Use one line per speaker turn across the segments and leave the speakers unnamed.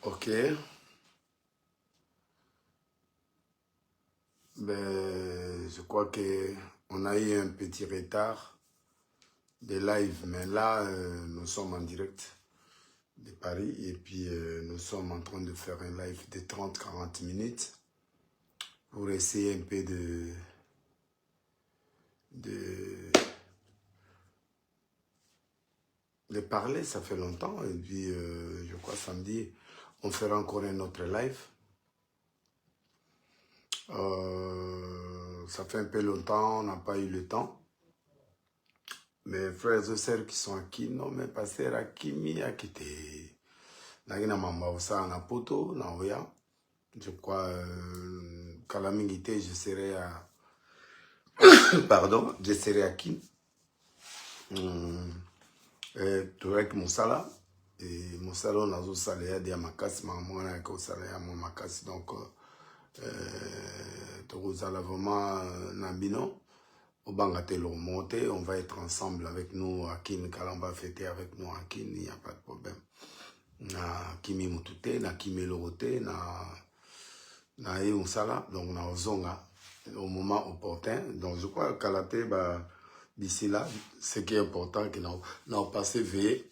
Ok. Ben, je crois qu'on a eu un petit retard de live, mais là, nous sommes en direct de Paris et puis nous sommes en train de faire un live de 30-40 minutes pour essayer un peu de parler. Ça fait longtemps et puis je crois samedi, on fera encore un autre live. Ça fait un peu longtemps, on n'a pas eu le temps. Mes frères et sœurs qui sont aquí, non, mais pasteur Akimi a quitté. Nagina mamba osa na poto, na oya. Je crois, Kalamingité, je serai à. Pardon, je serai à Kim. Turek Moussala. Et Moussala, on a zo salé à Makas, maman, on a ko salé à mon Makas. Donc, Torozala vraiment Nambino. Au Bangatelo monté, on va être ensemble avec nous à Kin, on va fêter avec nous à Kin, il n'y a pas de problème. Na Kimi Mutute, na Kimi Lorote, na Eusala, donc na Ozonga, au moment opportun. Donc je crois qu'à la tête, d'ici là, ce qui est important, que nous avons passé veillé,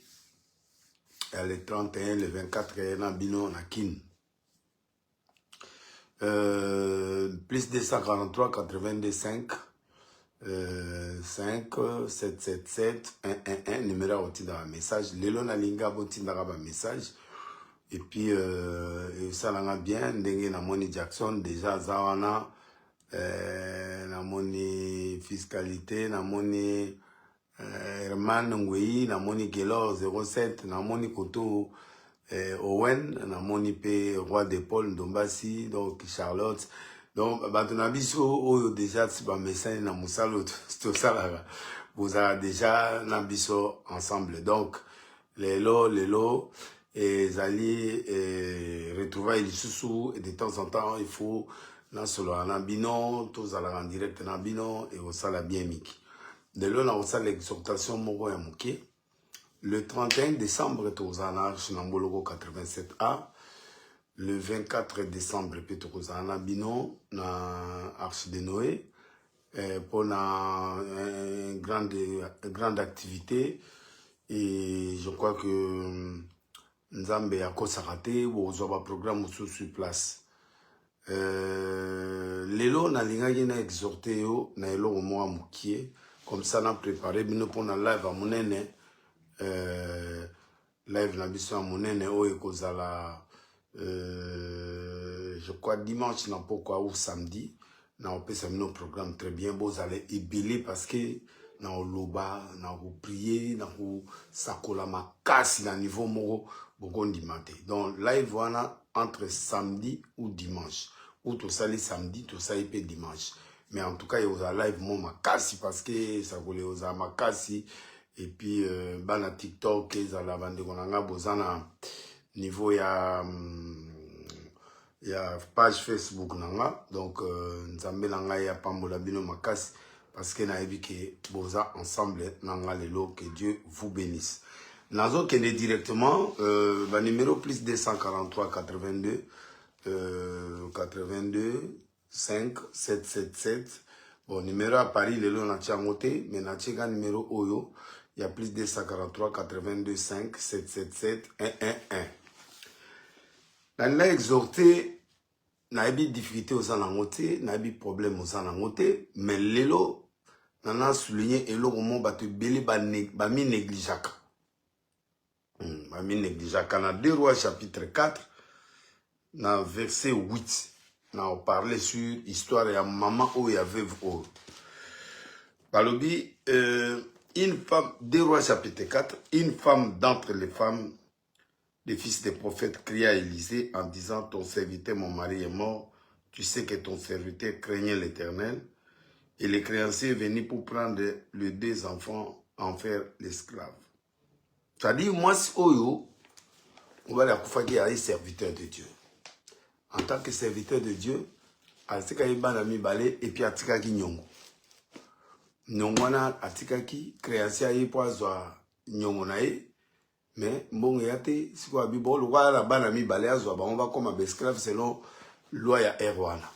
le 31, le 24, na Bino, na Kin. Plus 243, 82, 5. 5 777 111 numéro au dans un message lelo na linga boti ndaka ba message et puis ça l'a bien ndenge na moni Jackson déjà zawana na moni fiscalité na moni Herman Ngwei na moni Gelo 07 na moni Koto Owen na moni pe Roi de Paul Ndombasi donc Charlotte. Donc, Batunabiso, déjà, si ba message na musalo, tout ça, vous avez déjà Nabiso ensemble. Donc, les lots, et Zali, retrouver les sous, et de temps en temps, il faut, na solo, Nabino, tous à la en direct, Nabino, et au sala bien miki. De là, on a l'exhortation, Moro et Mouké. Le 31 décembre, tous à la Chinambologo 87A. Le 24 décembre, Petrokozana Bino, na Arche de Noé, pour une grande activité. Et je crois que Nzambe a Kosarate, ou un programme sur place. Lelo, na linga na exhorté yo, na elo mo amukie, comme ça, na préparé, bino pour na live à monene, live na biso à monene, o ekozala. Je crois dimanche n'a pas ou samedi na on peut s'amener au programme très bien vous allez ébiller parce que na loba na vous prier na vous sakola makasi na niveau moko bokondi maté donc live wana entre samedi ou dimanche ou tout ça les samedi tout ça et puis dimanche mais en tout cas il y a live mo makasi parce que ça voulait aux makasi et puis bana TikTok ils ala bande konanga bozana niveau ya page Facebook nanga donc nzambe nanga ya pambola bino makasi parce que na ebi ke boza ensemble nanga lelo que Dieu vous bénisse. Nazo kende directement ba numéro plus 243 82 82 5 777 bon numéro à Paris lelo na tiangote mais na tcheka numéro oyo il y a plus 243 82 5 777 111. On a exhorté, na ebi difficulté aux anangoté, na ebi problème aux anangoté, mais lelo, on a souligné elo comment batu belé ba mi négligeaka. Ba mi négligeaka na 2 Rois chapitre 4, na verset 8, na on parlait sur histoire ya maman où il y avait veuve. Balobi, une femme, 2 Rois chapitre 4, une femme d'entre les femmes, les fils des prophètes cria à Élisée en disant, ton serviteur, mon mari est mort, tu sais que ton serviteur craignait l'Éternel, et les créanciers venaient pour prendre les 2 enfants, en faire l'esclave. C'est-à-dire, moi, si Oyo, on va la koufaké à un serviteur de Dieu. En tant que serviteur de Dieu, atika ibanami balé et puis atika ki nyongo. Nyongo na atika ki créancier ayi poazwa nyongo na ye. Mais bon, il y a des si quoi bon le roi la banami baléaz on va comme un esclave selon loi ya erwana.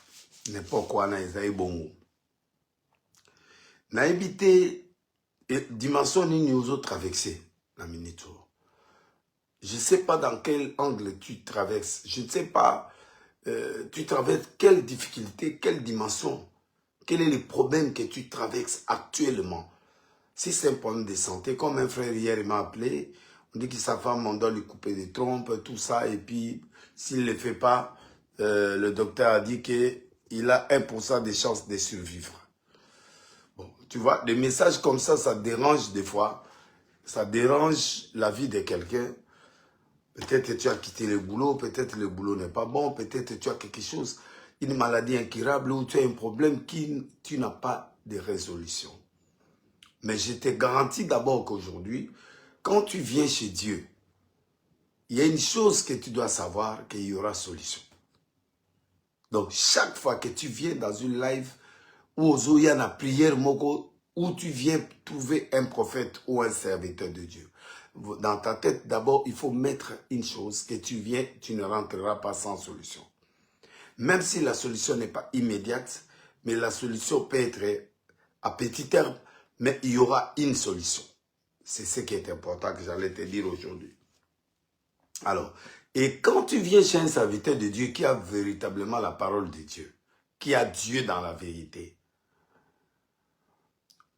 N'importe quoi na isaïe bon. Na évité dimension ni aux autres traversées la minute. Je ne sais pas dans quel angle tu traverses. Je ne sais pas tu traverses quelle difficulté, quelle dimension. Quel est le problème que tu traverses actuellement? Si c'est un problème de santé, comme un frère hier m'a appelé, on dit que sa femme, on doit lui couper des trompes, tout ça, et puis s'il ne le fait pas, le docteur a dit qu'il a 1% de chances de survivre. Bon, tu vois, des messages comme ça dérange des fois, ça dérange la vie de quelqu'un. Peut-être que tu as quitté le boulot, peut-être que le boulot n'est pas bon, peut-être que tu as quelque chose, une maladie incurable ou tu as un problème qui tu n'as pas de résolution. Mais je te garantis d'abord qu'aujourd'hui, quand tu viens chez Dieu, il y a une chose que tu dois savoir, qu'il y aura solution. Donc, chaque fois que tu viens dans une live où il y a une prière, où tu viens trouver un prophète ou un serviteur de Dieu, dans ta tête, d'abord, il faut mettre une chose, que tu viens, tu ne rentreras pas sans solution. Même si la solution n'est pas immédiate, mais la solution peut être à petit terme, mais il y aura une solution. C'est ce qui est important que j'allais te dire aujourd'hui. Alors, et quand tu viens chez un serviteur de Dieu qui a véritablement la parole de Dieu, qui a Dieu dans la vérité,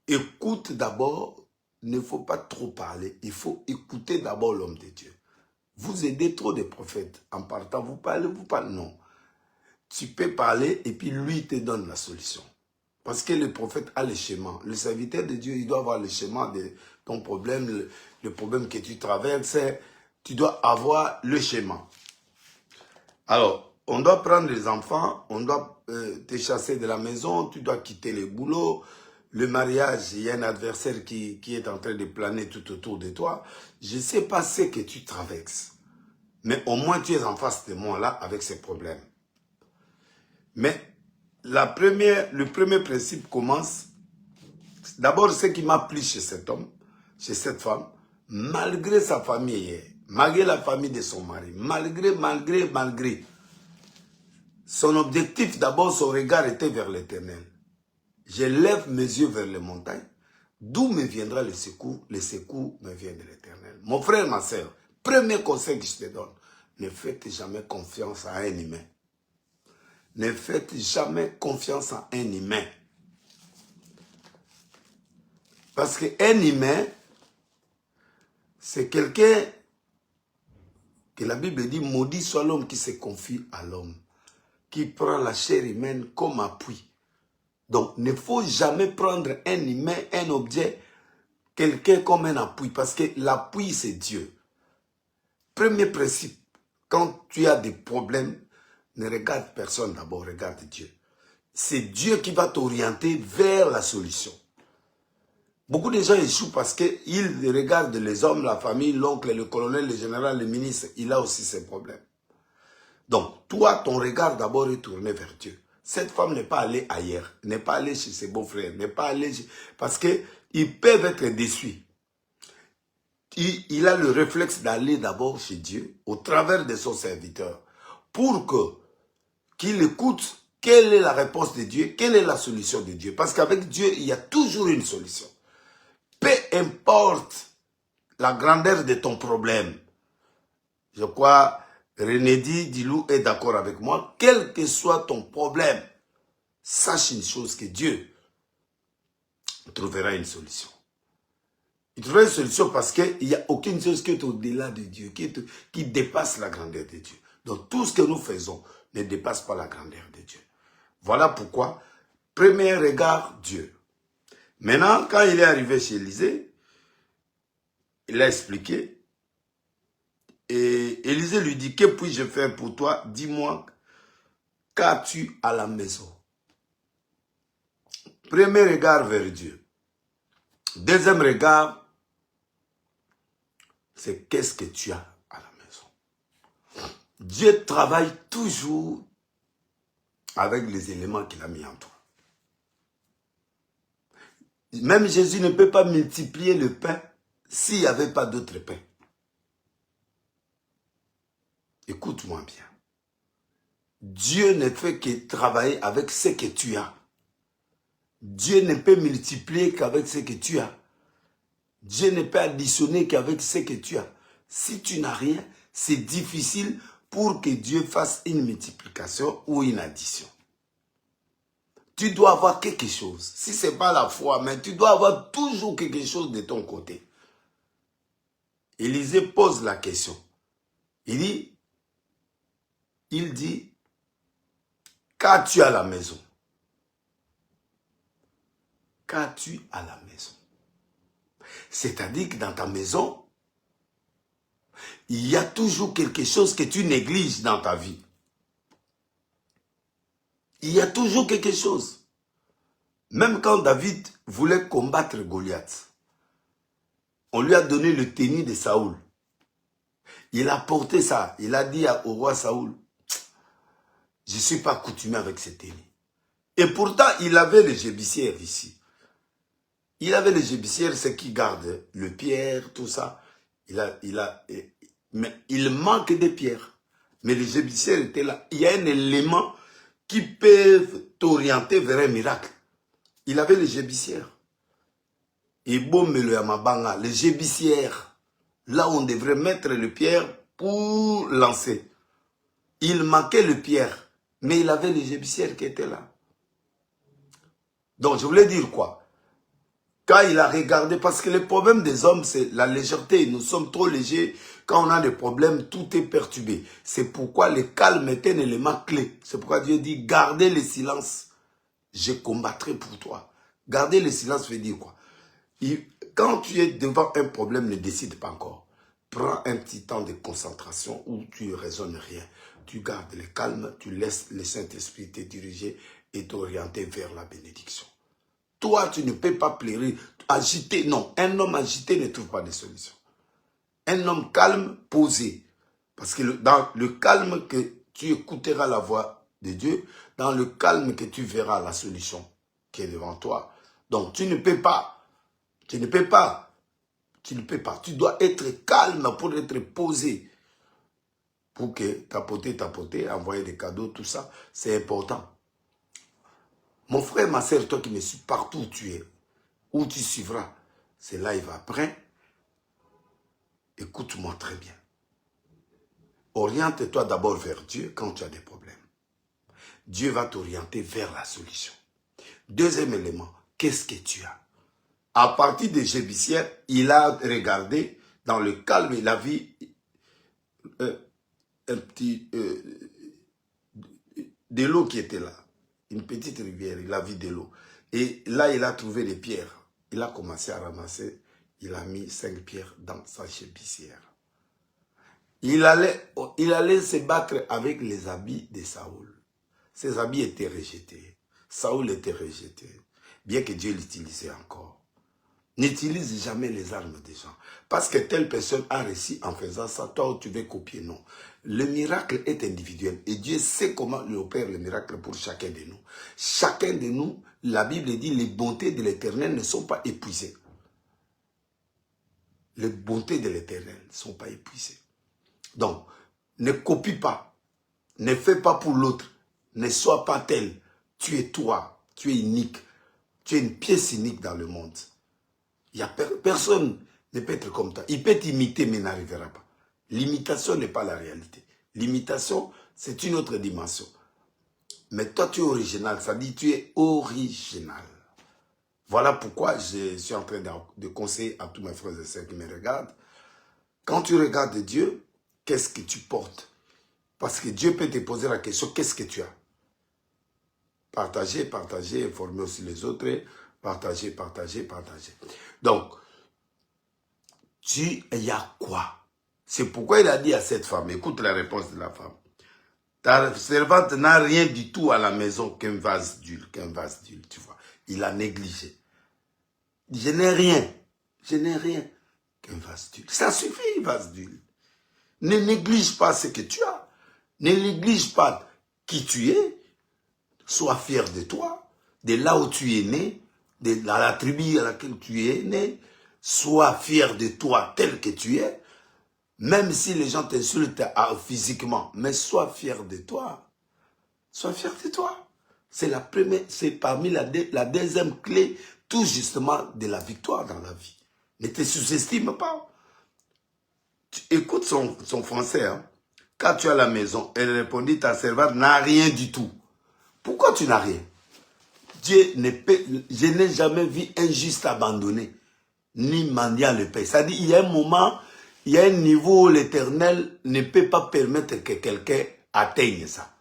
écoute d'abord, il ne faut pas trop parler, il faut écouter d'abord l'homme de Dieu. Vous aidez trop de prophètes. En partant, vous parlez, non. Tu peux parler et puis lui te donne la solution. Parce que le prophète a le schéma. Le serviteur de Dieu, il doit avoir le schéma de ton problème, le problème que tu traverses. Tu dois avoir le schéma. Alors, on doit prendre les enfants, on doit te chasser de la maison, tu dois quitter le boulot. Le mariage, il y a un adversaire qui est en train de planer tout autour de toi. Je ne sais pas ce que tu traverses. Mais au moins, tu es en face de moi là avec ces problèmes. Mais le premier principe commence. D'abord, ce qui m'a plu chez cet homme, chez cette femme, malgré sa famille, malgré la famille de son mari, malgré. Son objectif, d'abord, son regard était vers l'Éternel. Je lève mes yeux vers les montagnes. D'où me viendra le secours? Le secours me vient de l'Éternel. Mon frère, ma soeur, premier conseil que je te donne, ne faites jamais confiance à un humain. Ne faites jamais confiance à un humain. Parce qu'un humain, c'est quelqu'un que la Bible dit, maudit soit l'homme qui se confie à l'homme, qui prend la chair humaine comme appui. Donc, il ne faut jamais prendre un humain, un objet, quelqu'un comme un appui, parce que l'appui, c'est Dieu. Premier principe, quand tu as des problèmes, ne regarde personne d'abord, regarde Dieu. C'est Dieu qui va t'orienter vers la solution. Beaucoup de gens échouent parce qu'ils regardent les hommes, la famille, l'oncle, le colonel, le général, le ministre. Il a aussi ses problèmes. Donc, toi, ton regard d'abord est tourné vers Dieu. Cette femme n'est pas allée ailleurs, n'est pas allée chez ses beaux-frères, n'est pas allée chez... Parce qu'ils peuvent être déçus. Il a le réflexe d'aller d'abord chez Dieu, au travers de son serviteur, pour qu'il écoute quelle est la réponse de Dieu, quelle est la solution de Dieu. Parce qu'avec Dieu, il y a toujours une solution. Peu importe la grandeur de ton problème. Je crois, René Dilou est d'accord avec moi. Quel que soit ton problème, sache une chose, que Dieu trouvera une solution. Il trouvera une solution parce qu'il n'y a aucune chose qui est au-delà de Dieu, qui dépasse la grandeur de Dieu. Donc tout ce que nous faisons ne dépasse pas la grandeur de Dieu. Voilà pourquoi, premier regard, Dieu. Maintenant, quand il est arrivé chez Élisée, il a expliqué. Et Élisée lui dit, que puis-je faire pour toi? Dis-moi, qu'as-tu à la maison? Premier regard vers Dieu. Deuxième regard, c'est qu'est-ce que tu as à la maison. Dieu travaille toujours avec les éléments qu'il a mis en toi. Même Jésus ne peut pas multiplier le pain s'il n'y avait pas d'autre pain. Écoute-moi bien. Dieu ne fait que travailler avec ce que tu as. Dieu ne peut multiplier qu'avec ce que tu as. Dieu ne peut additionner qu'avec ce que tu as. Si tu n'as rien, c'est difficile pour que Dieu fasse une multiplication ou une addition. Tu dois avoir quelque chose. Si ce n'est pas la foi, mais tu dois avoir toujours quelque chose de ton côté. Élisée pose la question. Il dit, qu'as-tu à la maison? Qu'as-tu à la maison? C'est-à-dire que dans ta maison, il y a toujours quelque chose que tu négliges dans ta vie. Il y a toujours quelque chose. Même quand David voulait combattre Goliath, on lui a donné le tennis de Saoul. Il a porté ça. Il a dit au roi Saoul, je ne suis pas coutumé avec ce tennis. Et pourtant, il avait les gébissières ici. Il avait les gébissières, ceux qui gardent le pierre, tout ça. Mais il manque des pierres. Mais les gébissières étaient là. Il y a un élément qui peut t'orienter vers un miracle. Il avait les gébissières. Et bon, mais le Yamabanga, les gébissières, là où on devrait mettre le pierre pour lancer. Il manquait le pierre, mais il avait les gébissières qui étaient là. Donc, je voulais dire quoi? Quand il a regardé, parce que le problème des hommes, c'est la légèreté. Nous sommes trop légers. Quand on a des problèmes, tout est perturbé. C'est pourquoi le calme est un élément clé. C'est pourquoi Dieu dit, gardez le silence. Je combattrai pour toi. Garder le silence veut dire quoi? Quand tu es devant un problème, ne décide pas encore. Prends un petit temps de concentration où tu ne raisonnes rien. Tu gardes le calme, tu laisses le Saint-Esprit te diriger et t'orienter vers la bénédiction. Toi, tu ne peux pas pleurer, agiter. Non, un homme agité ne trouve pas de solution. Un homme calme, posé. Parce que dans le calme que tu écouteras la voix de Dieu, dans le calme que tu verras la solution qui est devant toi. Donc, tu ne peux pas. Tu ne peux pas. Tu ne peux pas. Tu dois être calme pour être posé. Pour que tapoter, envoyer des cadeaux, tout ça, c'est important. Mon frère, ma soeur, toi qui me suis partout où tu es, où tu suivras ces lives après, écoute-moi très bien. Oriente-toi d'abord vers Dieu quand tu as des problèmes. Dieu va t'orienter vers la solution. Deuxième élément, qu'est-ce que tu as? À partir des gébissières, il a regardé dans le calme, il a vu un petit de l'eau qui était là. Une petite rivière, il a vu de l'eau. Et là, il a trouvé des pierres. Il a commencé à ramasser. Il a mis 5 pierres dans sa gébissière. Il allait se battre avec les habits de Saoul. Ses habits étaient rejetés. Saoul était rejeté. Bien que Dieu l'utilisait encore. N'utilise jamais les armes des gens. Parce que telle personne a réussi en faisant ça, toi tu veux copier, non. Le miracle est individuel et Dieu sait comment il opère le miracle pour chacun de nous. Chacun de nous, la Bible dit, les bontés de l'Éternel ne sont pas épuisées. Les bontés de l'Éternel ne sont pas épuisées. Donc, ne copie pas, ne fais pas pour l'autre, ne sois pas tel. Tu es toi, tu es unique, tu es une pièce unique dans le monde. Il y a personne ne peut être comme toi. Il peut t'imiter, mais n'arrivera pas. L'imitation n'est pas la réalité. L'imitation, c'est une autre dimension. Mais toi, tu es original. Ça dit tu es original. Voilà pourquoi je suis en train de conseiller à tous mes frères et sœurs qui me regardent. Quand tu regardes Dieu, qu'est-ce que tu portes? Parce que Dieu peut te poser la question, qu'est-ce que tu as? Partager, partager, informer aussi les autres. Partager, partager, partager. Donc, il y a quoi? C'est pourquoi il a dit à cette femme, écoute la réponse de la femme. Ta servante n'a rien du tout à la maison qu'un vase d'huile, tu vois. Il a négligé. Je n'ai rien qu'un vase d'huile. Ça suffit, vase d'huile. Ne néglige pas ce que tu as. Ne néglige pas qui tu es. Sois fier de toi, de là où tu es né, de la tribu à laquelle tu es né. Sois fier de toi tel que tu es. Même si les gens t'insultent physiquement, mais sois fier de toi. Sois fier de toi. C'est la première, c'est parmi la deuxième clé, tout justement, de la victoire dans la vie. Ne te sous-estime pas. Tu écoutes son français. Hein. Quand tu es à la maison, elle répondit, ta servante n'a rien du tout. Pourquoi tu n'as rien? Dieu ne peut, je n'ai jamais vu un juste abandonné, ni mendiant le paix. C'est-à-dire, il y a un moment, il y a un niveau où l'Éternel ne peut pas permettre que quelqu'un atteigne ça.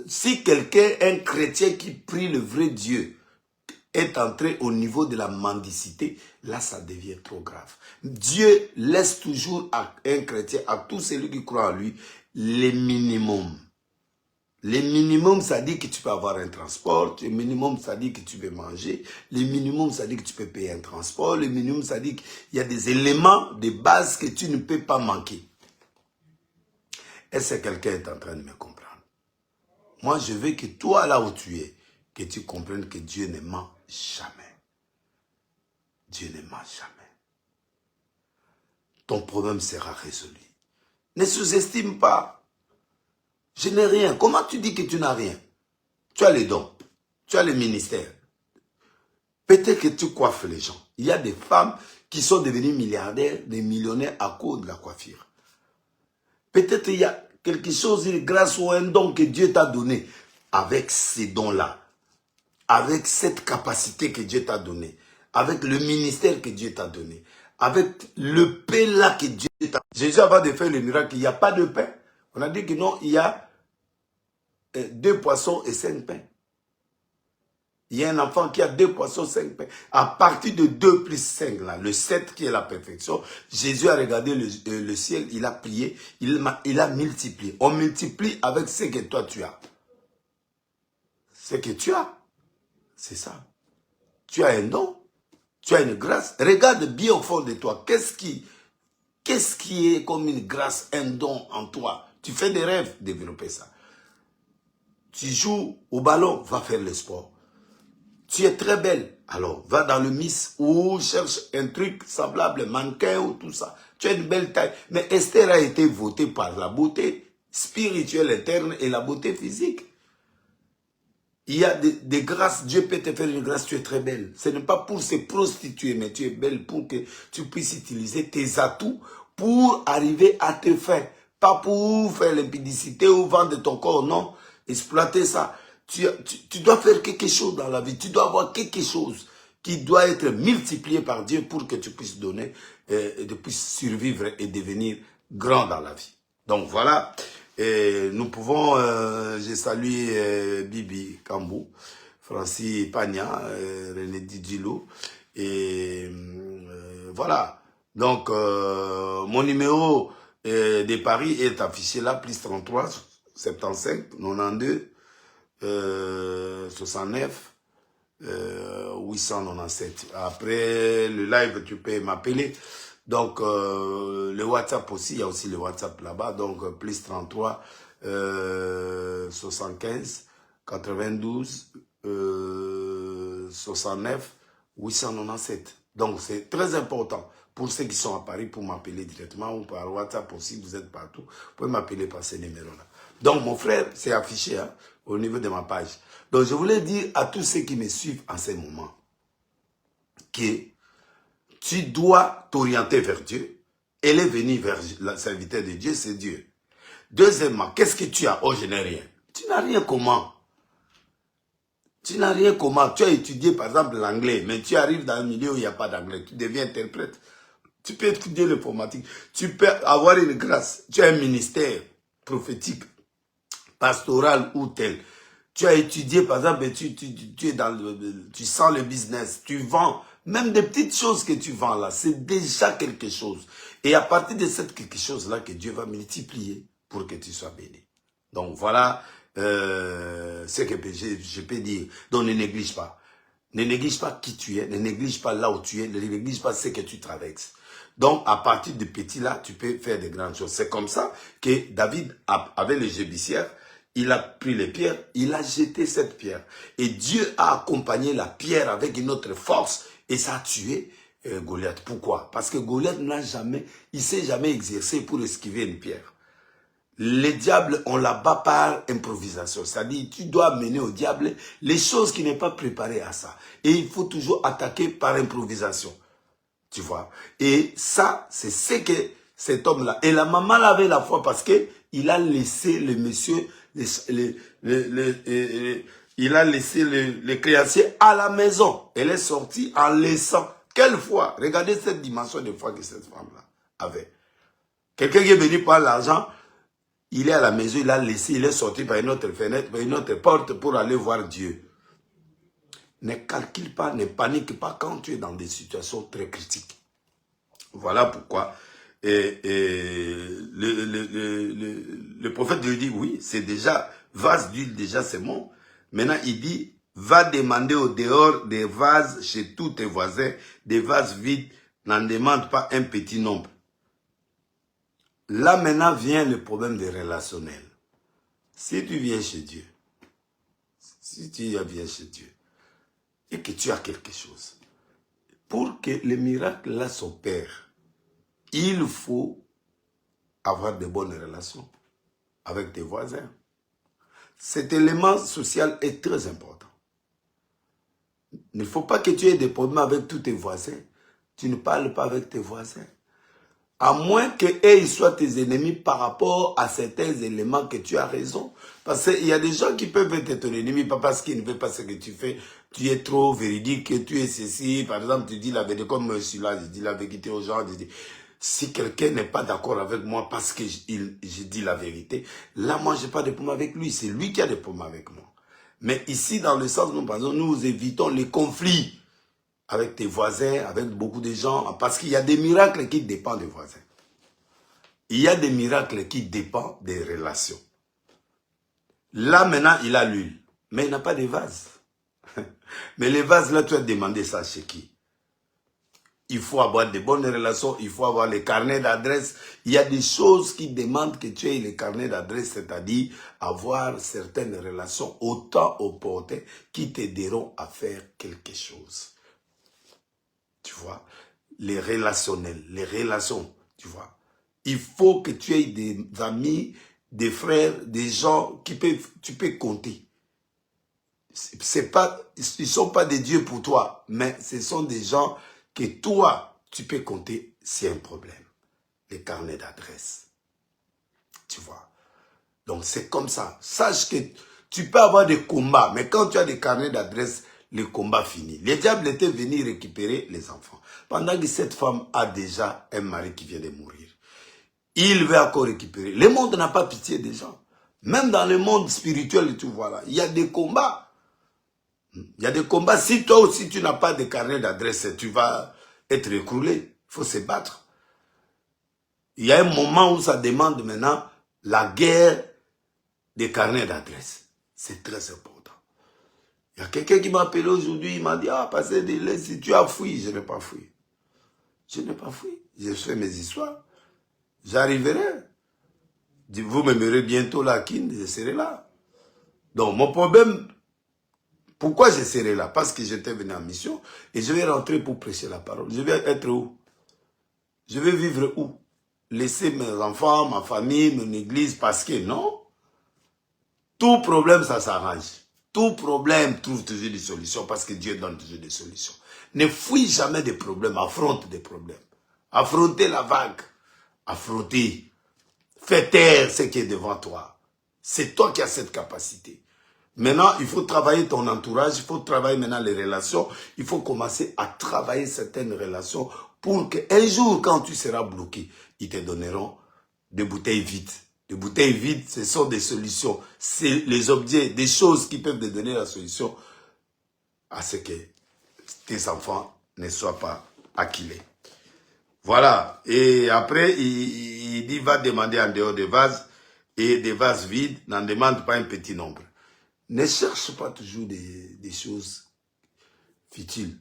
Si quelqu'un, un chrétien qui prie le vrai Dieu, est entré au niveau de la mendicité, là ça devient trop grave. Dieu laisse toujours à un chrétien, à tout celui qui croit en lui, les minimums. Les minimums, ça dit que tu peux avoir un transport. Le minimum, ça dit que tu peux manger. Le minimum, ça dit que tu peux payer un transport. Le minimum, ça dit qu'il y a des éléments de base que tu ne peux pas manquer. Est-ce que quelqu'un est en train de me comprendre? Moi, je veux que toi, là où tu es, que tu comprennes que Dieu ne ment jamais. Dieu ne ment jamais. Ton problème sera résolu. Ne sous-estime pas. Je n'ai rien. Comment tu dis que tu n'as rien? Tu as les dons. Tu as le ministère. Peut-être que tu coiffes les gens. Il y a des femmes qui sont devenues milliardaires, des millionnaires à cause de la coiffure. Peut-être il y a quelque chose grâce ou un don que Dieu t'a donné. Avec ces dons-là, avec cette capacité que Dieu t'a donnée, avec le ministère que Dieu t'a donné, avec le pain là que Dieu t'a donné. Jésus, avant de faire le miracle, il n'y a pas de pain. On a dit que non, il y a 2 poissons et 5 pains. Il y a un enfant qui a 2 poissons, 5 pains. À partir de 2 plus 5, là, le 7 qui est la perfection, Jésus a regardé le ciel, il a prié, il a multiplié. On multiplie avec ce que toi tu as. Ce que tu as, c'est ça. Tu as un don, tu as une grâce. Regarde bien au fond de toi. Qu'est-ce qui est comme une grâce, un don en toi? Tu fais des rêves, développer ça. Tu joues au ballon, va faire le sport. Tu es très belle, alors va dans le Miss ou cherche un truc semblable, mannequin ou tout ça. Tu as une belle taille. Mais Esther a été votée par la beauté spirituelle interne et la beauté physique. Il y a des grâces, Dieu peut te faire une grâce, tu es très belle. Ce n'est pas pour se prostituer, mais tu es belle pour que tu puisses utiliser tes atouts pour arriver à tes fins. Pas pour faire l'impudicité ou vendre ton corps, non. Exploiter ça. Tu dois faire quelque chose dans la vie. Tu dois avoir quelque chose qui doit être multiplié par Dieu pour que tu puisses donner, et de puisses survivre et devenir grand dans la vie. Donc voilà. Et nous pouvons, je salue Bibi Kambou, Francis Pagna, René Didjilo, et voilà. Donc, mon numéro de Paris est affiché là, plus 33 75 92 69 897. Après le live, tu peux m'appeler. Donc, le WhatsApp aussi, il y a aussi le WhatsApp là-bas. Donc, plus 33 75 92 69 897. Donc, c'est très important pour ceux qui sont à Paris pour m'appeler directement ou par WhatsApp aussi. Vous êtes partout. Vous pouvez m'appeler par ces numéros-là. Donc, mon frère, c'est affiché hein, au niveau de ma page. Donc, je voulais dire à tous ceux qui me suivent en ce moment que tu dois t'orienter vers Dieu. Elle est venue vers la serviteur de Dieu, c'est Dieu. Deuxièmement, qu'est-ce que tu as? Oh, je n'ai rien. Tu n'as rien comment? Tu n'as rien comment? Tu as étudié par exemple l'anglais, mais tu arrives dans un milieu où il n'y a pas d'anglais. Tu deviens interprète. Tu peux étudier l'informatique. Tu peux avoir une grâce. Tu as un ministère prophétique, pastoral ou tel. Tu as étudié, par exemple, tu es dans tu sens le business, tu vends, même des petites choses que tu vends là, c'est déjà quelque chose. Et à partir de cette quelque chose-là que Dieu va multiplier pour que tu sois béni. Donc voilà ce que je peux dire. Donc ne néglige pas. Ne néglige pas qui tu es, ne néglige pas là où tu es, ne néglige pas ce que tu traverses. Donc à partir de petit là, tu peux faire de grandes choses. C'est comme ça que David, avec les gébissières, il a pris les pierres, il a jeté cette pierre. Et Dieu a accompagné la pierre avec une autre force et ça a tué Goliath. Pourquoi? Parce que Goliath n'a jamais, il s'est jamais exercé pour esquiver une pierre. Les diables, on la bat par improvisation. C'est-à-dire, tu dois amener au diable les choses qui n'est pas préparées à ça. Et il faut toujours attaquer par improvisation. Tu vois? Et ça, c'est ce que cet homme-là. Et la maman l'avait la foi parce que il a laissé le monsieur, il a laissé le créancier à la maison. Elle est sortie en laissant. Quelle foi? Regardez cette dimension de foi que cette femme-là avait. Quelqu'un qui est venu par l'argent, il est à la maison, il a laissé, il est sorti par une autre fenêtre, par une autre porte pour aller voir Dieu. Ne calcule pas, ne panique pas quand tu es dans des situations très critiques. Voilà pourquoi le prophète lui dit, oui, c'est déjà, vase d'huile, déjà c'est bon. Maintenant, il dit, va demander au dehors des vases chez tous tes voisins, des vases vides, n'en demande pas un petit nombre. Là, maintenant, vient le problème des relationnels. Si tu viens chez Dieu, et que tu as quelque chose, pour que le miracle là s'opère, il faut avoir de bonnes relations avec tes voisins. Cet élément social est très important. Il ne faut pas que tu aies des problèmes avec tous tes voisins. Tu ne parles pas avec tes voisins. À moins qu'ils soient tes ennemis par rapport à certains éléments que tu as raison. Parce qu'il y a des gens qui peuvent être ton ennemi, pas parce qu'ils ne veulent pas ce que tu fais. Tu es trop véridique, tu es ceci. Par exemple, tu dis la vérité, comme je suis là, je dis la vérité aux gens. Je dis, si quelqu'un n'est pas d'accord avec moi parce que je dis la vérité, là, moi, je n'ai pas de problème avec lui. C'est lui qui a des problèmes avec moi. Mais ici, dans le sens, nous, par exemple, nous évitons les conflits avec tes voisins, avec beaucoup de gens, parce qu'il y a des miracles qui dépendent des voisins. Il y a des miracles qui dépendent des relations. Là, maintenant, il a l'huile, mais il n'a pas de vase. Mais les vases, là, tu as demandé ça chez qui? Il faut avoir de bonnes relations, il faut avoir les carnets d'adresse. Il y a des choses qui demandent que tu aies les carnets d'adresse, c'est-à-dire avoir certaines relations au temps opportun qui t'aideront à faire quelque chose. Tu vois, les relationnels, les relations, tu vois. Il faut que tu aies des amis, des frères, des gens qui tu peux compter. C'est pas, ils ne sont pas des dieux pour toi, mais ce sont des gens que toi, tu peux compter s'il y a un problème. Les carnets d'adresse. Tu vois. Donc c'est comme ça. Sache que tu peux avoir des combats, mais quand tu as des carnets d'adresse, le combat fini. Les diables étaient venus récupérer les enfants. Pendant que cette femme a déjà un mari qui vient de mourir. Il veut encore récupérer. Le monde n'a pas pitié des gens. Même dans le monde spirituel, tu vois là, il y a des combats. Il y a des combats. Si toi aussi tu n'as pas de carnet d'adresse, tu vas être écroulé. Il faut se battre. Il y a un moment où ça demande maintenant la guerre des carnets d'adresse. C'est très important. Il y a quelqu'un qui m'a appelé aujourd'hui, il m'a dit, ah, passer des laits, si tu as fui, je n'ai pas fui. Je n'ai pas fui. J'ai fait mes histoires. J'arriverai. Vous m'aimerez bientôt là, Kin, je serai là. Donc, mon problème, pourquoi je serai là? Parce que j'étais venu en mission et je vais rentrer pour prêcher la parole. Je vais être où? Je vais vivre où? Laisser mes enfants, ma famille, mon église, parce que non. Tout problème, ça s'arrange. Tout problème trouve toujours des solutions parce que Dieu donne toujours des solutions. Ne fuis jamais des problèmes, affronte des problèmes. Affrontez la vague. Affrontez. Fais taire ce qui est devant toi. C'est toi qui as cette capacité. Maintenant, il faut travailler ton entourage, il faut travailler maintenant les relations. Il faut commencer à travailler certaines relations pour qu'un jour, quand tu seras bloqué, ils te donneront des bouteilles vides. Les bouteilles vides, ce sont des solutions. C'est les objets, des choses qui peuvent te donner la solution à ce que tes enfants ne soient pas acquilés. Voilà. Et après, il dit, va demander en dehors des vases et des vases vides, n'en demande pas un petit nombre. Ne cherche pas toujours des choses futiles.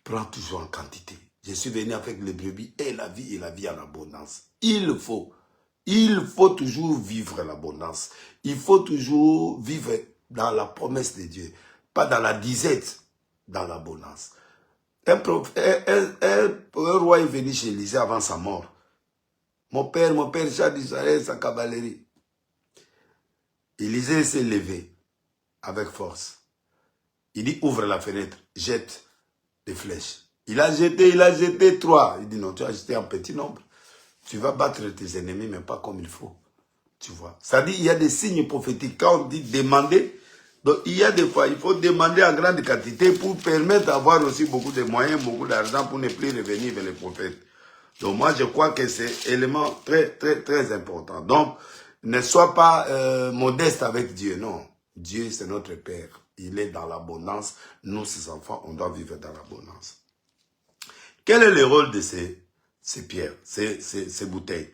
Prends toujours en quantité. Je suis venu avec les brebis et la vie en abondance. Il faut toujours vivre l'abondance. Il faut toujours vivre dans la promesse de Dieu. Pas dans la disette, dans l'abondance. Un roi est venu chez Élisée avant sa mort. Mon père, char d'Israël, sa cavalerie. Élisée s'est levé avec force. Il dit, ouvre la fenêtre, jette des flèches. Il a jeté 3. Il dit, non, tu as jeté en petit nombre. Tu vas battre tes ennemis, mais pas comme il faut. Tu vois. Ça dit, il y a des signes prophétiques. Quand on dit demander, donc il y a des fois, il faut demander en grande quantité pour permettre d'avoir aussi beaucoup de moyens, beaucoup d'argent pour ne plus revenir vers les prophètes. Donc moi, je crois que c'est un élément très important. Donc, ne sois pas modeste avec Dieu, non. Dieu, c'est notre Père. Il est dans l'abondance. Nous, ses enfants, on doit vivre dans l'abondance. Quel est le rôle de ces pierres, ces bouteilles?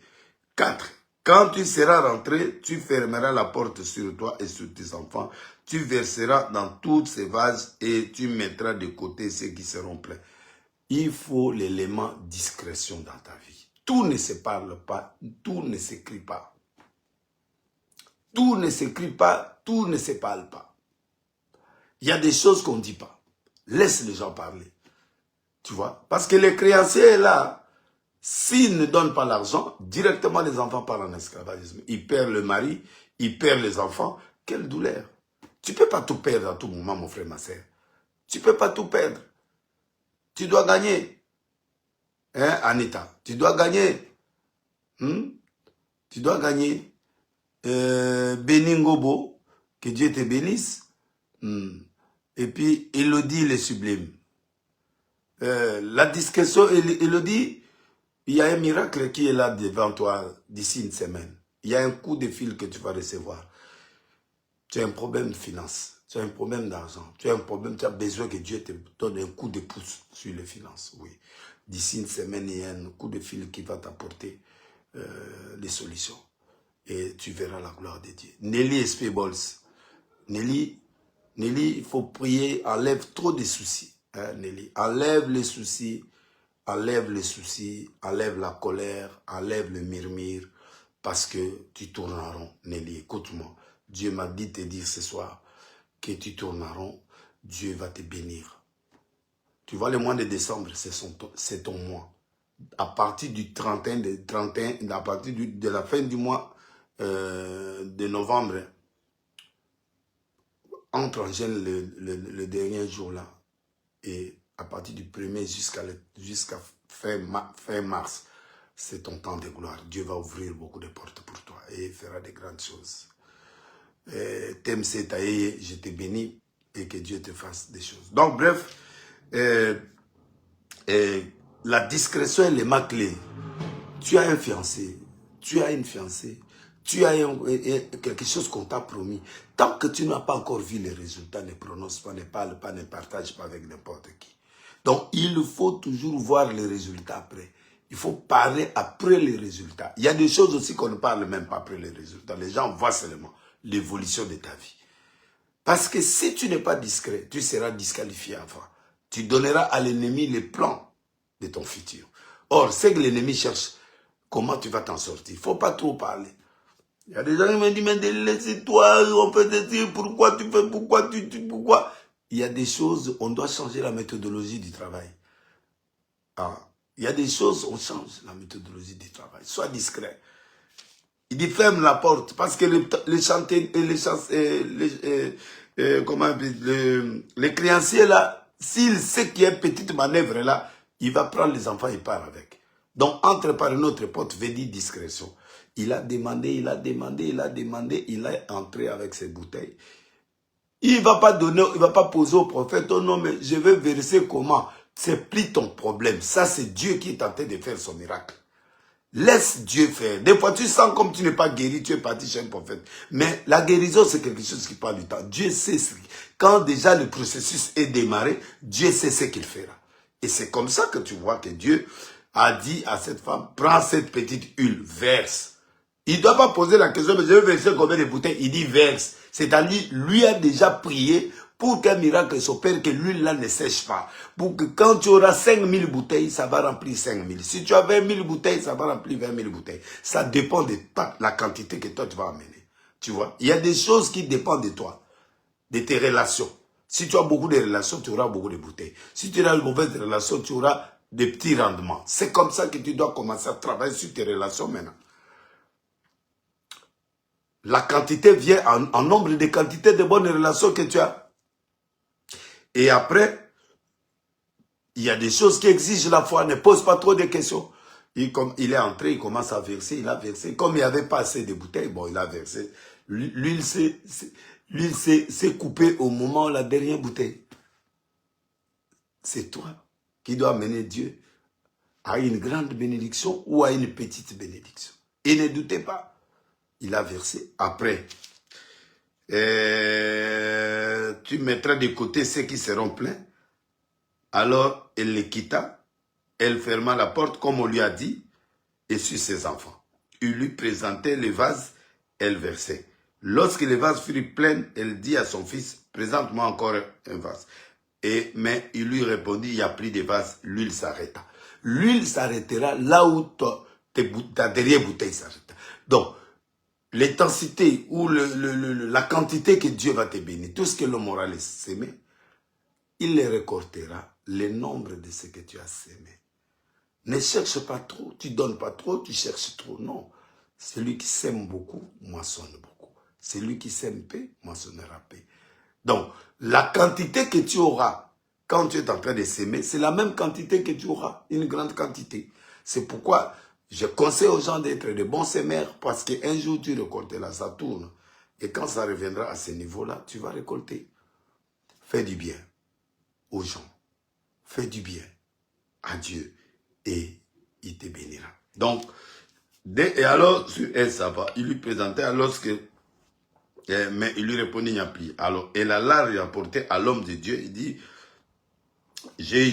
4. Quand tu seras rentré, tu fermeras la porte sur toi et sur tes enfants. Tu verseras dans toutes ces vases et tu mettras de côté ceux qui seront pleins. Il faut l'élément discrétion dans ta vie. Tout ne se parle pas, tout ne s'écrit pas. Tout ne s'écrit pas, tout ne se parle pas. Il y a des choses qu'on ne dit pas. Laisse les gens parler. Tu vois? Parce que les créanciers, là, s'ils ne donnent pas l'argent, directement les enfants partent en esclavagisme. Ils perdent le mari, ils perdent les enfants. Quelle douleur! Tu ne peux pas tout perdre à tout moment, mon frère, ma soeur. Tu ne peux pas tout perdre. Tu dois gagner. Hein, Anita? Tu dois gagner. Tu dois gagner. Beningobo, que Dieu te bénisse. Et puis, Elodie le sublime. La discrétion, Elodie, il y a un miracle qui est là devant toi d'ici une semaine. Il y a un coup de fil que tu vas recevoir. Tu as un problème de finance, tu as un problème d'argent, tu as un problème, tu as besoin que Dieu te donne un coup de pouce sur les finances. Oui. D'ici une semaine, il y a un coup de fil qui va t'apporter les solutions. Et tu verras la gloire de Dieu. Nelly Espebols. Nelly, il faut prier, enlève trop de soucis. Hein, Nelly, enlève les soucis, enlève la colère, enlève le murmure, parce que tu tournes en rond. Nelly, écoute-moi. Dieu m'a dit de te dire ce soir que tu tournes en rond. Dieu va te bénir. Tu vois, le mois de décembre, c'est ton mois. À partir du 31, à partir de la fin du mois de novembre, entre en jeûne le dernier jour là. Et à partir du 1er jusqu'à fin mars, c'est ton temps de gloire. Dieu va ouvrir beaucoup de portes pour toi et il fera de grandes choses. Temse Taïe, je te bénis et que Dieu te fasse des choses. Donc bref, la discrétion est l'élément clé. Tu as un fiancé, tu as une fiancée, tu as quelque chose qu'on t'a promis. Tant que tu n'as pas encore vu les résultats, ne prononce pas, ne parle pas, ne partage pas avec n'importe qui. Donc, il faut toujours voir les résultats après. Il faut parler après les résultats. Il y a des choses aussi qu'on ne parle même pas après les résultats. Les gens voient seulement l'évolution de ta vie. Parce que si tu n'es pas discret, tu seras disqualifié avant. Tu donneras à l'ennemi les plans de ton futur. Or, c'est que l'ennemi cherche comment tu vas t'en sortir. Il ne faut pas trop parler. Il y a des gens qui me disent, mais laisse-toi, on peut te dire pourquoi tu fais, pourquoi. Il y a des choses, on doit changer la méthodologie du travail. Il y a des choses, on change la méthodologie du travail. Sois discret. Il dit, ferme la porte, parce que les créanciers là, s'il sait qu'il y a une petite manœuvre là, il va prendre les enfants et part avec. Donc, entre par une autre porte, veut dire discrétion. Il a demandé, il a entré avec ses bouteilles. Il ne va pas donner, il ne va pas poser au prophète, oh non, mais je vais verser comment? C'est plus ton problème. Ça, c'est Dieu qui est en train de faire son miracle. Laisse Dieu faire. Des fois, tu sens comme tu n'es pas guéri, tu es parti chez un prophète. Mais la guérison, c'est quelque chose qui prend du temps. Dieu sait, quand déjà le processus est démarré, Dieu sait ce qu'il fera. Et c'est comme ça que tu vois que Dieu a dit à cette femme, prends cette petite huile, verse. Il ne doit pas poser la question, mais je vais verser combien de bouteilles? Il dit verse. C'est-à-dire, lui a déjà prié pour qu'un miracle s'opère, que l'huile là ne sèche pas. Pour que quand tu auras 5000 bouteilles, ça va remplir 5000. Si tu as 20 000 bouteilles, ça va remplir 20 000 bouteilles. Ça dépend de la quantité que toi tu vas amener. Tu vois, il y a des choses qui dépendent de toi, de tes relations. Si tu as beaucoup de relations, tu auras beaucoup de bouteilles. Si tu as une mauvaise relation, tu auras des petits rendements. C'est comme ça que tu dois commencer à travailler sur tes relations maintenant. La quantité vient en nombre de quantités de bonnes relations que tu as. Et après, il y a des choses qui exigent la foi. Ne pose pas trop de questions. Comme il est entré, il commence à verser, il a versé. Comme il n'y avait pas assez de bouteilles, bon, il a versé. L'huile s'est coupée au moment de la dernière bouteille. C'est toi qui dois mener Dieu à une grande bénédiction ou à une petite bénédiction. Et ne doutez pas, il a versé. Après, tu mettras de côté ceux qui seront pleins. Alors, elle les quitta. Elle ferma la porte comme on lui a dit et sur ses enfants. Il lui présentait les vases, elle versait. Lorsque les vases furent pleins, elle dit à son fils, présente-moi encore un vase. Mais il lui répondit, il n'y a plus de vase, l'huile s'arrêta. L'huile s'arrêtera là où ta dernière bouteille s'arrêta. Donc, l'intensité ou la quantité que Dieu va te bénir, tout ce que l'homme aura sémé, il les récoltera, le nombre de ce que tu as sémé. Ne cherche pas trop, tu donnes pas trop, tu cherches trop. Non, celui qui sème beaucoup, moissonne beaucoup. Celui qui sème peu, moissonnera peu. Donc, la quantité que tu auras quand tu es en train de s'aimer, c'est la même quantité que tu auras, une grande quantité. C'est pourquoi je conseille aux gens d'être de bons sémères, parce qu'un jour tu récolteras, ça tourne. Et quand ça reviendra à ce niveau-là, tu vas récolter. Fais du bien aux gens. Fais du bien à Dieu et il te bénira. Donc, et alors, sur elle, ça va. Il lui présentait alors que mais il lui répondit, il n'y a plus. Alors, elle alla rapporter à l'homme de Dieu, il dit, j'ai eu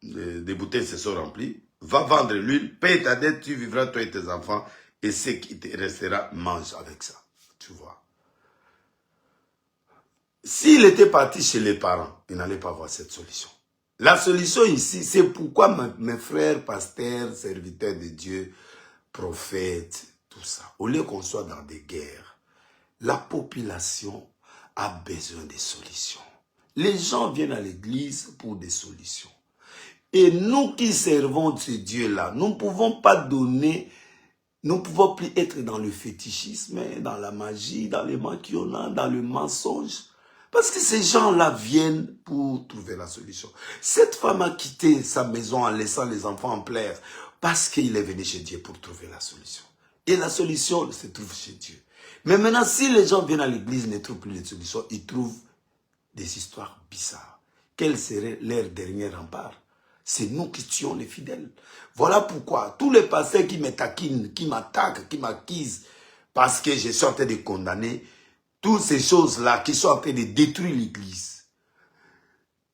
des bouteilles se sont remplies, va vendre l'huile, paye ta dette, tu vivras toi et tes enfants, et ce qui te restera, mange avec ça. Tu vois. S'il était parti chez les parents, il n'allait pas avoir cette solution. La solution ici, c'est pourquoi mes frères, pasteurs, serviteurs de Dieu, prophètes, tout ça, au lieu qu'on soit dans des guerres, la population a besoin de solutions. Les gens viennent à l'église pour des solutions. Et nous qui servons ce Dieu-là, nous ne pouvons pas donner, nous ne pouvons plus être dans le fétichisme, dans la magie, dans les manquillonnats, dans le mensonge. Parce que ces gens-là viennent pour trouver la solution. Cette femme a quitté sa maison en laissant les enfants en pleurs parce qu'il est venu chez Dieu pour trouver la solution. Et la solution se trouve chez Dieu. Mais maintenant, si les gens viennent à l'église et ne trouvent plus de solution, ils trouvent des histoires bizarres. Quel serait leur dernier rempart? C'est nous qui tuons les fidèles. Voilà pourquoi tous les pasteurs qui me taquinent, qui m'attaquent, qui m'accusent, parce que je suis en train de condamner, toutes ces choses-là qui sont en train de détruire l'église.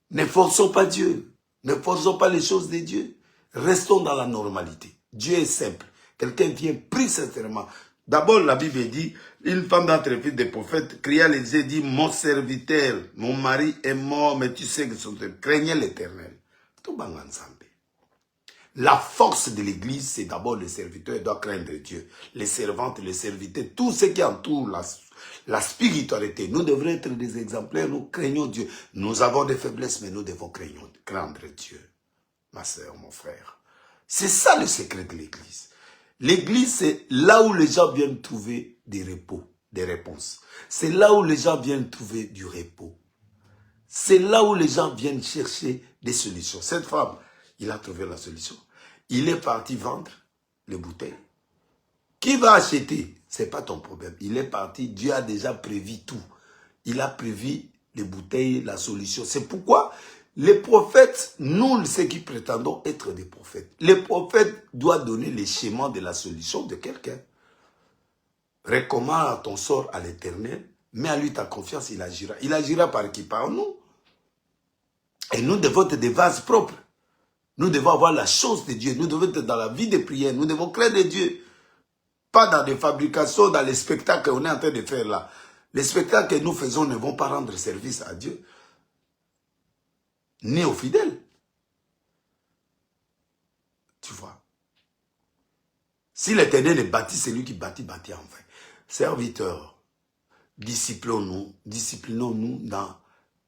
Ne forçons pas Dieu. Ne forçons pas les choses de Dieu. Restons dans la normalité. Dieu est simple. Quelqu'un vient, prie sincèrement. D'abord, la Bible dit, une femme d'entreprise des prophètes cria les yeux et dit, mon serviteur, mon mari est mort, mais tu sais que son craignait l'Éternel. Tout bang ensemble. La force de l'église, c'est d'abord le serviteur doit craindre Dieu. Les servantes, les serviteurs, tout ce qui entoure la spiritualité. Nous devons être des exemplaires, nous craignons Dieu. Nous avons des faiblesses, mais nous devons craindre Dieu. Ma soeur, mon frère. C'est ça le secret de l'église. L'église, c'est là où les gens viennent trouver des repos, des réponses. C'est là où les gens viennent trouver du repos. C'est là où les gens viennent chercher des solutions. Cette femme, il a trouvé la solution. Il est parti vendre les bouteilles. Qui va acheter? Ce n'est pas ton problème. Il est parti, Dieu a déjà prévu tout. Il a prévu les bouteilles, la solution. C'est pourquoi les prophètes, nous, ceux qui prétendons être des prophètes, les prophètes doivent donner les schémas de la solution de quelqu'un. Recommande ton sort à l'Éternel, mets à lui ta confiance, il agira. Il agira par qui? Par nous. Et nous devons être des vases propres. Nous devons avoir la chose de Dieu. Nous devons être dans la vie de prière. Nous devons craindre Dieu. Pas dans des fabrications, dans les spectacles qu'on est en train de faire là. Les spectacles que nous faisons ne vont pas rendre service à Dieu. Ni aux fidèles. Tu vois. Si l'Éternel est bâti, c'est lui qui bâtit en vain. Serviteurs, disciplinons-nous dans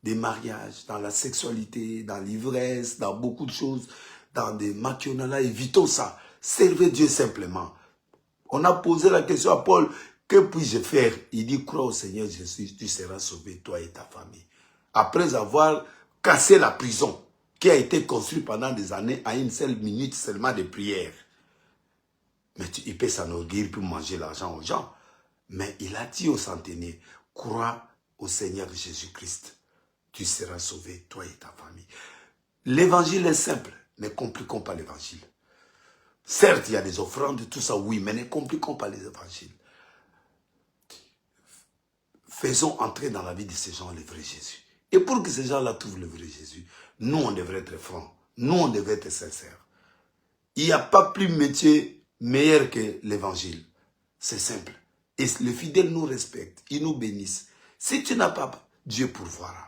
des mariages, dans la sexualité, dans l'ivresse, dans beaucoup de choses, dans des maquionalas. Évitons ça. Servez Dieu simplement. On a posé la question à Paul, que puis-je faire? Il dit, crois au Seigneur Jésus, tu seras sauvé, toi et ta famille. Après avoir cassé la prison, qui a été construite pendant des années à une seule minute seulement de prière. Mais il peut s'enorgueillir pour manger l'argent aux gens. Mais il a dit aux centenaires, crois au Seigneur Jésus-Christ. Tu seras sauvé, toi et ta famille. L'évangile est simple. Ne compliquons pas l'évangile. Certes, il y a des offrandes, tout ça, oui, mais ne compliquons pas les évangiles. Faisons entrer dans la vie de ces gens le vrai Jésus. Et pour que ces gens-là trouvent le vrai Jésus, nous, on devrait être francs. Nous, on devrait être sincères. Il n'y a pas plus métier meilleur que l'évangile. C'est simple. Et les fidèles nous respectent, ils nous bénissent. Si tu n'as pas, Dieu pourvoira.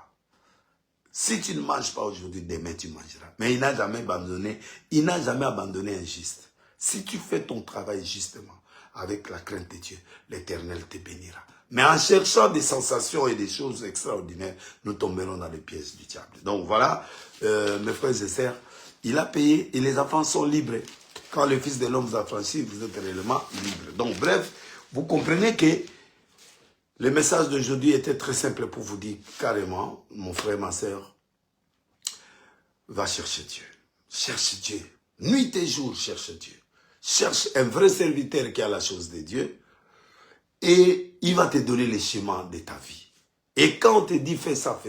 Si tu ne manges pas aujourd'hui, demain tu mangeras. Mais il n'a jamais abandonné un juste. Si tu fais ton travail justement, avec la crainte de Dieu, l'Éternel te bénira. Mais en cherchant des sensations et des choses extraordinaires, nous tomberons dans les pièges du diable. Donc voilà, mes frères et sœurs, il a payé et les enfants sont libres. Quand le Fils de l'homme vous a franchi, vous êtes réellement libre. Donc bref, vous comprenez que le message d'aujourd'hui était très simple pour vous dire carrément, mon frère, ma sœur, va chercher Dieu. Cherche Dieu. Nuit et jour, cherche Dieu. Cherche un vrai serviteur qui a la chose de Dieu et il va te donner les chemins de ta vie. Et quand on te dit fais ça,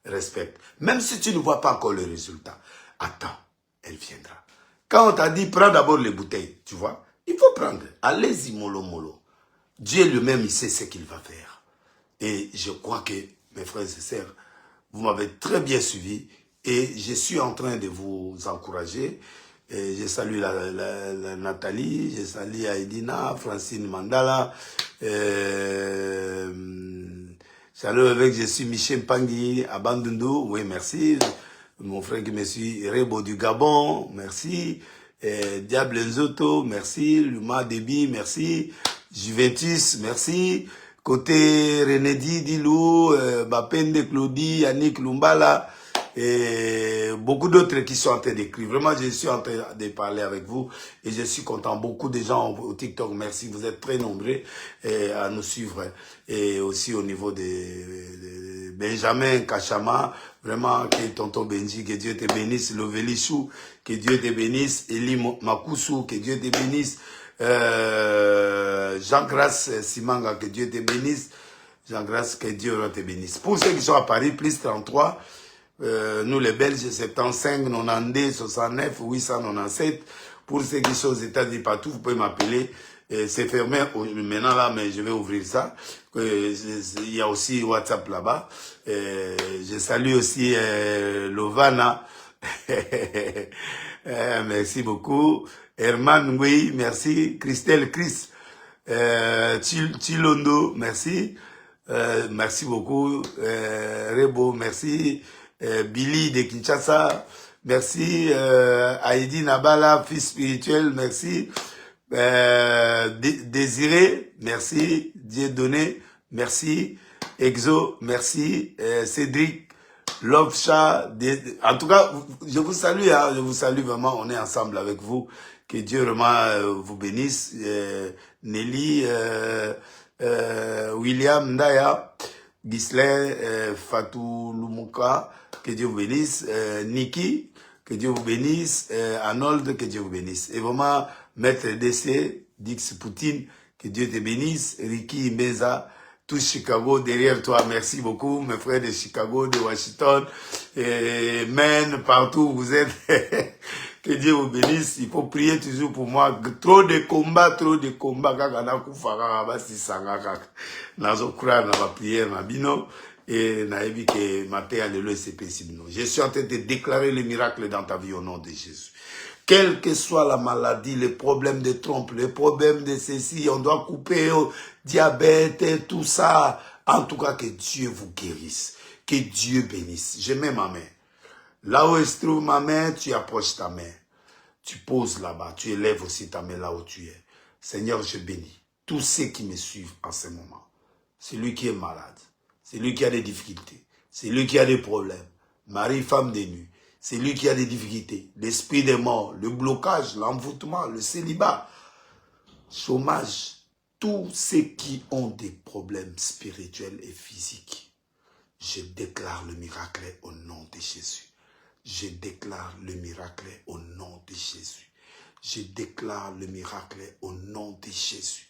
respecte. Même si tu ne vois pas encore le résultat, attends, elle viendra. Quand on t'a dit prends d'abord les bouteilles, tu vois, il faut prendre. Allez-y, mollo, mollo. Dieu lui-même, il sait ce qu'il va faire. Et je crois que, mes frères et sœurs, vous m'avez très bien suivi et je suis en train de vous encourager. Et je salue la Nathalie, je salue Aïdina, Francine Mandala. Salut avec, je suis Michel Pangui à Bandundu, oui merci. Mon frère qui me suit, Rebo du Gabon, merci. Diable Nzoto, merci. Luma Debi, merci. Juventus, merci. Côté Renédi Dilou, Bapende Claudie, Yannick Lumbala, et beaucoup d'autres qui sont en train d'écrire. Vraiment, je suis en train de parler avec vous et je suis content. Beaucoup de gens au TikTok, merci. Vous êtes très nombreux à nous suivre. Et aussi au niveau de Benjamin Kachama, vraiment, que tonton Benji, que Dieu te bénisse. Lovelichou, que Dieu te bénisse. Eli Makousou, que Dieu te bénisse. Jean-Grace Simanga, que Dieu te bénisse. Jean-Grace, que Dieu te bénisse. Pour ceux qui sont à Paris, plus 33, nous les Belges, 75, 92, 69, 897. Pour ceux qui sont aux États-Unis, partout, vous pouvez m'appeler. C'est fermé maintenant là, mais je vais ouvrir ça. Il y a aussi WhatsApp là-bas. Je salue aussi Lovana. Merci beaucoup. Herman, oui, merci. Christelle, Chris. Chilondo, merci. Merci beaucoup. Rebo, merci. Billy de Kinshasa, merci. Heidi Nabala, fils spirituel, merci. Désiré, merci. Dieudonné, merci. Exo, merci. Cédric, Lovcha, en tout cas, je vous salue, hein, je vous salue vraiment, on est ensemble avec vous. Que Dieu vraiment vous bénisse. Nelly, William Ndaya, Ghislain, Fatou Lumuka, que Dieu vous bénisse. Niki, que Dieu vous bénisse. Arnold, que Dieu vous bénisse. Et vraiment, Maître DC, Dix Poutine, que Dieu te bénisse. Ricky Meza, tout Chicago derrière toi. Merci beaucoup, mes frères de Chicago, de Washington, et Maine, partout où vous êtes. Que Dieu vous bénisse. Il faut prier toujours pour moi. Trop de combats. Kaka na kufaka basi sanga kaka. Nazo kura na ba prière na bino. Et na ebi ke matin alléluia c'est possible. Je suis en train de déclarer le miracle dans ta vie au nom de Jésus. Quelle que soit la maladie, les problèmes de trompe, les problèmes de ceci, on doit couper diabète, tout ça. En tout cas, que Dieu vous guérisse. Que Dieu bénisse. Je mets ma main. Là où se trouve ma main, tu approches ta main. Tu poses là-bas. Tu élèves aussi ta main là où tu es. Seigneur, je bénis tous ceux qui me suivent en ce moment. Celui qui est malade. Celui qui a des difficultés. c'est lui qui a des problèmes. Mari, femme de nuit, c'est lui qui a des difficultés. L'esprit des morts, le blocage, l'envoûtement, le célibat, chômage, tous ceux qui ont des problèmes spirituels et physiques. Je déclare le miracle au nom de Jésus. Je déclare le miracle au nom de Jésus. Je déclare le miracle au nom de Jésus.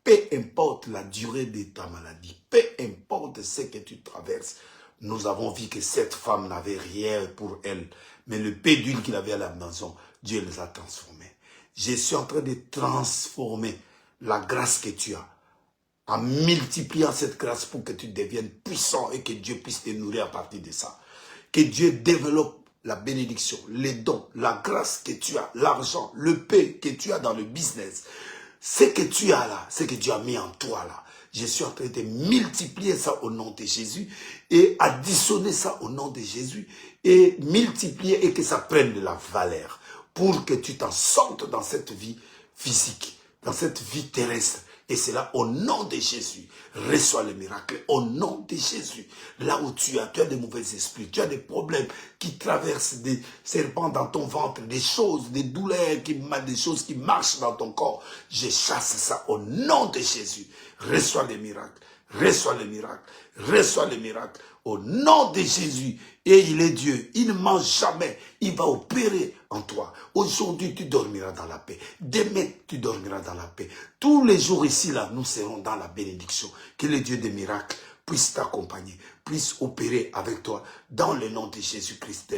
Peu importe la durée de ta maladie, peu importe ce que tu traverses, nous avons vu que cette femme n'avait rien pour elle. Mais le peu d'huile qu'il avait à la maison, Dieu les a transformés. Je suis en train de transformer la grâce que tu as, en multipliant cette grâce pour que tu deviennes puissant et que Dieu puisse te nourrir à partir de ça. Que Dieu développe la bénédiction, les dons, la grâce que tu as, l'argent, le paix que tu as dans le business. Ce que tu as là, ce que Dieu a mis en toi là, je suis en train de multiplier ça au nom de Jésus et additionner ça au nom de Jésus et multiplier et que ça prenne de la valeur pour que tu t'en sortes dans cette vie physique, dans cette vie terrestre. Et c'est là, au nom de Jésus, reçois le miracle, au nom de Jésus. Là où tu as des mauvais esprits, tu as des problèmes qui traversent des serpents dans ton ventre, des choses, des douleurs, des choses qui marchent dans ton corps. Je chasse ça au nom de Jésus. Reçois le miracle, reçois le miracle, reçois le miracle, au nom de Jésus. Et il est Dieu, il ne mange jamais, il va opérer en toi. Aujourd'hui, tu dormiras dans la paix. Demain, tu dormiras dans la paix. Tous les jours ici, là, nous serons dans la bénédiction. Que le Dieu des miracles puisse t'accompagner, puisse opérer avec toi dans le nom de Jésus-Christ.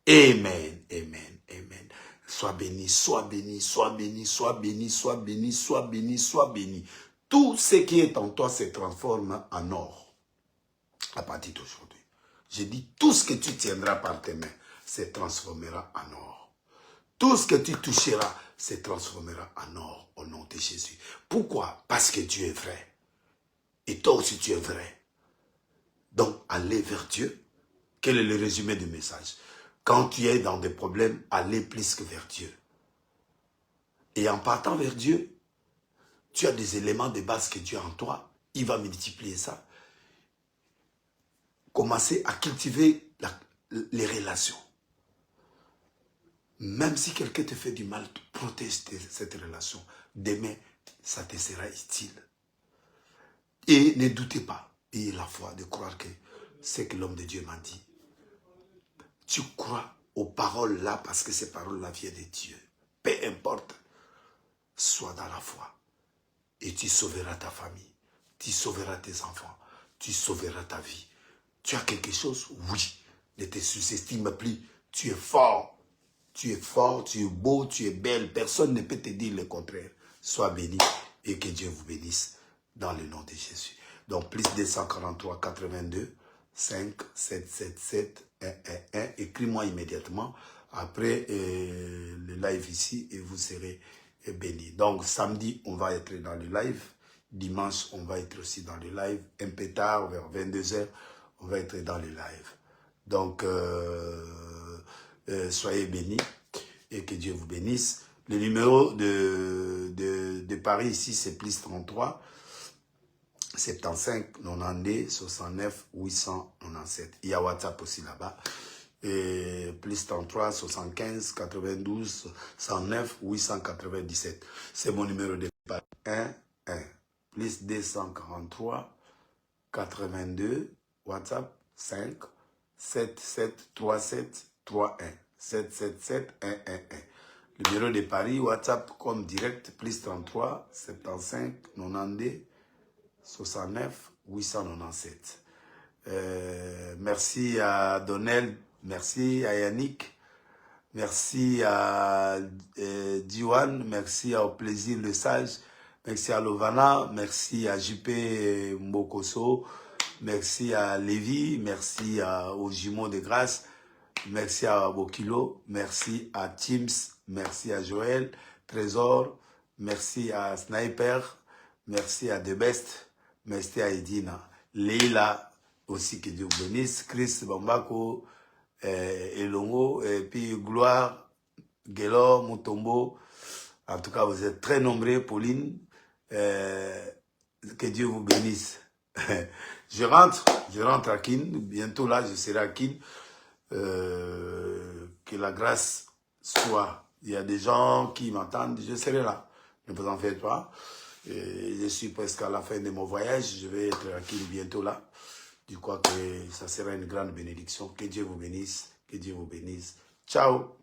Amen, amen, amen. Sois béni, sois béni, sois béni, sois béni, sois béni, sois béni, sois béni. Tout ce qui est en toi se transforme en or à partir d'aujourd'hui. Je dis, tout ce que tu tiendras par tes mains se transformera en or. Tout ce que tu toucheras se transformera en or au nom de Jésus. Pourquoi? Parce que Dieu est vrai. Et toi aussi tu es vrai. Donc, allez vers Dieu. Quel est le résumé du message? Quand tu es dans des problèmes, allez plus que vers Dieu. Et en partant vers Dieu, tu as des éléments de base que Dieu a en toi. Il va multiplier ça. Commencez à cultiver les relations. Même si quelqu'un te fait du mal, protège cette relation. Demain, ça te sera utile. Et ne doutez pas. Ayez la foi de croire que c'est que l'homme de Dieu m'a dit. Tu crois aux paroles là parce que ces paroles là viennent de Dieu. Peu importe. Sois dans la foi. Et tu sauveras ta famille. Tu sauveras tes enfants. Tu sauveras ta vie. Tu as quelque chose? Oui. Ne te sous-estime plus. Tu es fort. Tu es fort, tu es beau, tu es belle. Personne ne peut te dire le contraire. Sois béni et que Dieu vous bénisse dans le nom de Jésus. Donc, plus 243 82 5 7 7 7 1 1 1. Écris-moi immédiatement après le live ici et vous serez bénis. Donc, samedi, on va être dans le live. Dimanche, on va être aussi dans le live. Un peu tard, vers 22h, on va être dans le live. Donc, soyez bénis et que Dieu vous bénisse. Le numéro de Paris ici, c'est plus 33 75 92 69 897. Il y a WhatsApp aussi là-bas. Et plus 33 75 92 109 897. C'est mon numéro de Paris. 1 1 plus 243 82 WhatsApp 5 77 37 31 777 111. Le numéro de Paris, WhatsApp comme direct, plus 33 75 92 69 897. Merci à Donnel, merci à Yannick, merci à Diwan, merci à Au Plaisir le Sage, merci à Lovana, merci à JP Mbokoso, merci à Lévi, merci aux Jumeaux de Grâce, merci à Bokilo, merci à Teams, merci à Joël, Trésor, merci à Sniper, merci à The Best, merci à Edina, Leila aussi, que Dieu vous bénisse, Chris Bambako, Elongo, et puis Gloire, Gelor, Mutombo. En tout cas, vous êtes très nombreux, Pauline, que Dieu vous bénisse. Je rentre à Kin. Bientôt là, je serai à Kin. Que la grâce soit. Il y a des gens qui m'attendent, je serai là. Ne vous en faites pas. Je suis presque à la fin de mon voyage. Je vais être à Kin bientôt là. Je crois que ça sera une grande bénédiction. Que Dieu vous bénisse. Que Dieu vous bénisse. Ciao.